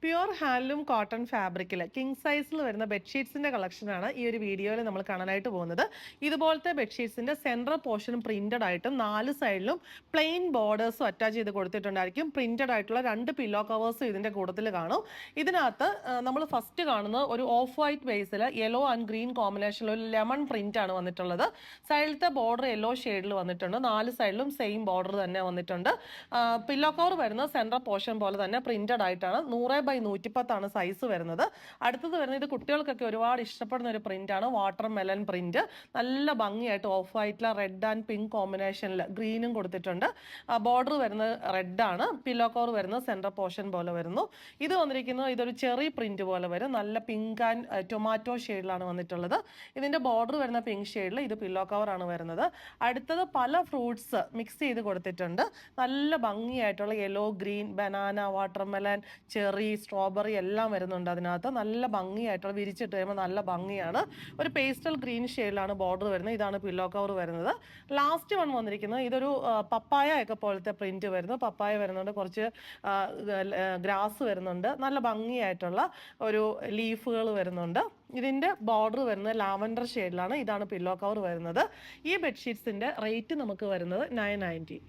Pure handloom cotton ഫാബ്രിക്കിൽ king സൈസിൽ വരുന്ന ബെഡ്ഷീറ്റ്സിന്റെ കളക്ഷനാണ് ഈ ഒരു വീഡിയോയിൽ നമ്മൾ കാണാനായിട്ട് പോകുന്നത്. ഇതുപോലത്തെ ബെഡ്ഷീറ്റ്സിന്റെ സെൻട്രൽ പോർഷനും പ്രിന്റഡ് ആയിട്ടും 4 സൈഡിലും പ്ലെയിൻ ബോർഡേഴ്സും അറ്റാച്ച് ചെയ്ത് കൊടുത്തിട്ടുണ്ടായിരിക്കും. പ്രിന്റഡ് ആയിട്ടുള്ള 2 പില്ലോ കവേഴ്സും ഇതിന്റെ കൂട്ടത്തിൽ കാണും. ഇതിനകത്ത് നമ്മൾ ഫസ്റ്റ് കാണുന്നത് ഒരു ഓഫ് വൈറ്റ് ബേസിൽ യെല്ലോ ആൻഡ് ഗ്രീൻ കോമ്പിനേഷനിൽ ഒരു ലെമൺ പ്രിന്റ് ആണ് വന്നിട്ടുള്ളത്. സൈഡിലത്തെ ബോർഡർ യെല്ലോ ഷെയ്ഡിൽ വന്നിട്ടുണ്ട്. 4 സൈഡിലും സെയിം ബോർഡർ തന്നെ വന്നിട്ടുണ്ട്. പില്ലോ കവർ വരുന്ന സെൻട്രൽ പോർഷൻ പോലെ തന്നെ പ്രിന്റഡ് ആയിട്ടാണ്. 100/110 സൈസ് വരുന്നത്. അടുത്തത് വരുന്നത് ഇത് കുട്ടികൾക്കൊക്കെ ഒരുപാട് ഇഷ്ടപ്പെടുന്ന ഒരു പ്രിന്റ് ആണ്, വാട്ടർ മെലൻ പ്രിന്റ്. നല്ല ഭംഗിയായിട്ട് ഓഫ് വൈറ്റിലെ റെഡ് ആൻഡ് പിങ്ക് കോമ്പിനേഷനിൽ ഗ്രീനും കൊടുത്തിട്ടുണ്ട്. ബോർഡർ വരുന്നത് റെഡ് ആണ്. പില്ലോ കവർ വരുന്നത് സെൻട്രൽ പോർഷൻ പോലെ വരുന്നു. ഇത് വന്നിരിക്കുന്നത് ഇതൊരു ചെറി പ്രിന്റ് പോലെ വരും. നല്ല പിങ്ക് ആൻഡ് ടൊമാറ്റോ ഷെയ്ഡിലാണ് വന്നിട്ടുള്ളത്. ഇതിന്റെ ബോർഡർ വരുന്ന പിങ്ക് ഷെയ്ഡിൽ ഇത് പില്ലോ കവർ ആണ് വരുന്നത്. അടുത്തത് പല ഫ്രൂട്ട്സ് മിക്സ് ചെയ്ത് കൊടുത്തിട്ടുണ്ട്. നല്ല ഭംഗിയായിട്ടുള്ള yellow, green, banana, watermelon, cherry, strawberry എല്ലാം വരുന്നുണ്ട് അതിനകത്ത്. നല്ല ഭംഗിയായിട്ടുള്ള വിരിച്ചിട്ട് കഴിയുമ്പോൾ നല്ല ഭംഗിയാണ്. ഒരു പേസ്റ്റൽ ഗ്രീൻ ഷെയ്ഡിലാണ് ബോർഡർ വരുന്നത്. ഇതാണ് പില്ലോ കവർ വരുന്നത്. ലാസ്റ്റ് വൺ വന്നിരിക്കുന്നത് ഇതൊരു പപ്പായ ഒക്കെ പോലത്തെ പ്രിന്റ് വരുന്നു. പപ്പായ വരുന്നുണ്ട്, കുറച്ച് ഗ്രാസ് വരുന്നുണ്ട്, നല്ല ഭംഗിയായിട്ടുള്ള ഒരു ലീഫുകൾ വരുന്നുണ്ട്. ഇതിന്റെ ബോർഡർ വരുന്നത് ലാവൻഡർ ഷെയ്ഡിലാണ്. ഇതാണ് പില്ലോ കവർ വരുന്നത്. ഈ ബെഡ്ഷീറ്റ്സിന്റെ റേറ്റ് നമുക്ക് വരുന്നത് 990.